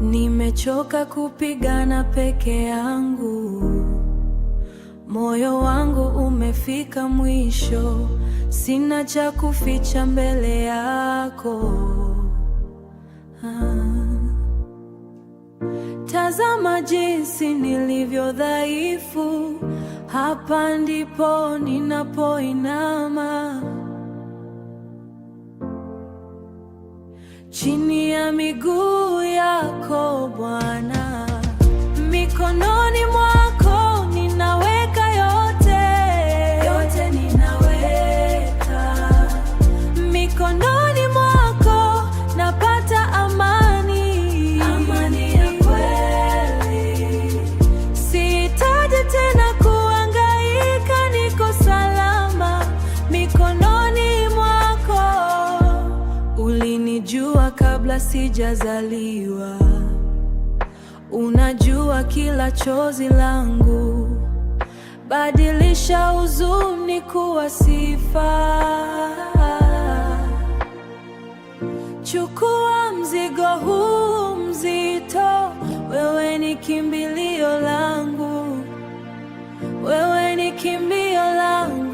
Nimechoka kupigana peke yangu, moyo wangu umefika mwisho, sina cha kuficha mbele yako. Tazama jinsi nilivyo dhaifu, hapa ndipo ninapoinama, chini ya miguu yako Bwana. Mikononi mwako ninaweka yote, yote ninaweka mikononi mwako, napata amani, amani ya kweli. Sihitaji tena kuhangaika, niko salama mikononi mwako. Ulinijua kabla sijazaliwa, unajua kila chozi langu, badilisha huzuni kuwa sifa. Chukua mzigo huu mzito, wewe ni kimbilio langu, wewe ni kimbilio langu,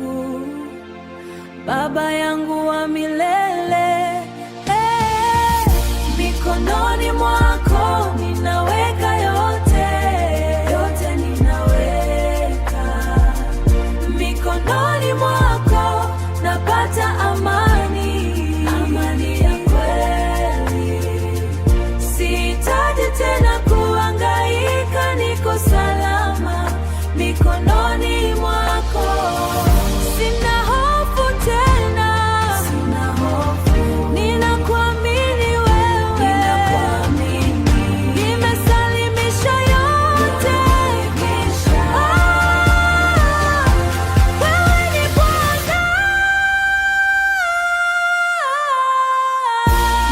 Baba yangu wa milele. Mikononi mwako ninaweka yote, yote ninaweka mikononi mwako, napata amani, amani ya kweli. Sihitaji tena kuhangaika, niko salama mikononi mwako. Sina hofu tena, sina hofu, ninakuamini wewe, nimesalimisha yote. Wewe ni Bwana.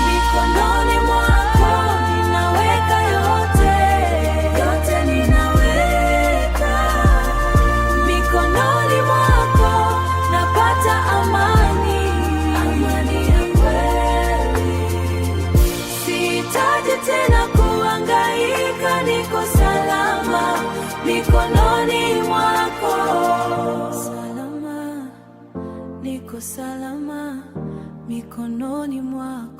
Mikononi mwako ninaweka yote, yote ninaweka mikononi mwako, napata amani, amani ya kweli. Sihitaji tena kuhangaika, niko salama mikononi mwako. Salama, niko salama mikononi mwako.